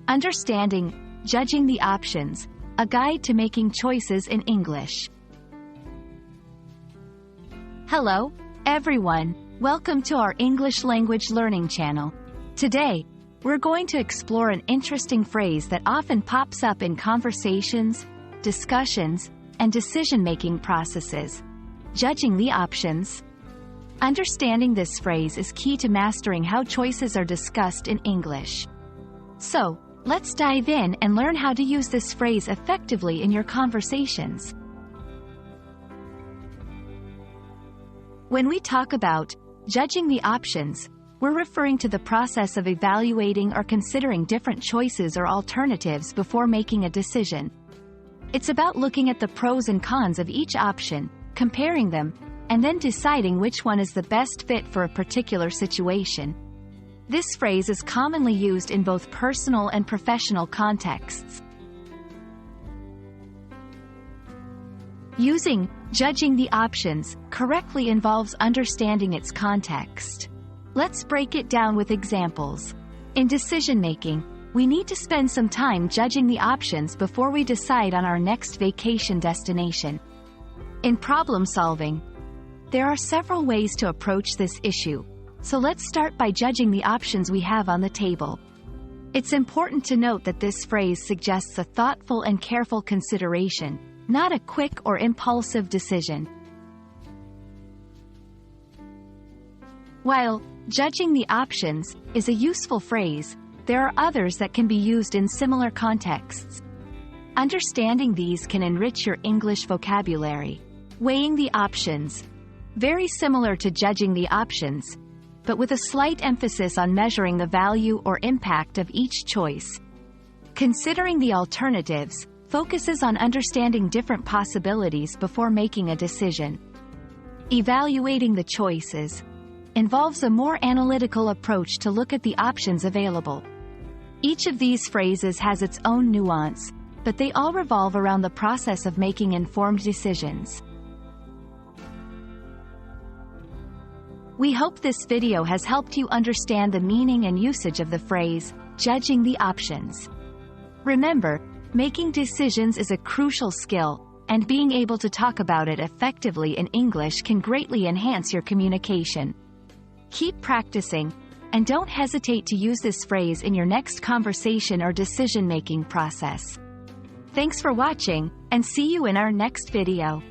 Understanding, Judging the Options, a guide to making choices in English. Hello, everyone. Welcome to our English language learning channel. Today, we're going to explore an interesting phrase that often pops up in conversations, discussions, and decision-making processes: judging the options. Understanding this phrase is key to mastering how choices are discussed in English. So, let's dive in and learn how to use this phrase effectively in your conversations. When we talk about judging the options, we're referring to the process of evaluating or considering different choices or alternatives before making a decision. It's about looking at the pros and cons of each option, comparing them, and then deciding which one is the best fit for a particular situation. This phrase is commonly used in both personal and professional contexts. Using judging the options correctly involves understanding its context. Let's break it down with examples. In decision-making, we need to spend some time judging the options before we decide on our next vacation destination. In problem-solving, there are several ways to approach this issue, so let's start by judging the options we have on the table. It's important to note that this phrase suggests a thoughtful and careful consideration, not a quick or impulsive decision. While judging the options is a useful phrase, there are others that can be used in similar contexts. Understanding these can enrich your English vocabulary. Weighing the options. Very similar to judging the options, but with a slight emphasis on measuring the value or impact of each choice. Considering the alternatives focuses on understanding different possibilities before making a decision. Evaluating the choices involves a more analytical approach to look at the options available. Each of these phrases has its own nuance, but they all revolve around the process of making informed decisions. We hope this video has helped you understand the meaning and usage of the phrase, judging the options. Remember, making decisions is a crucial skill, and being able to talk about it effectively in English can greatly enhance your communication. Keep practicing, and don't hesitate to use this phrase in your next conversation or decision-making process. Thanks for watching, and see you in our next video.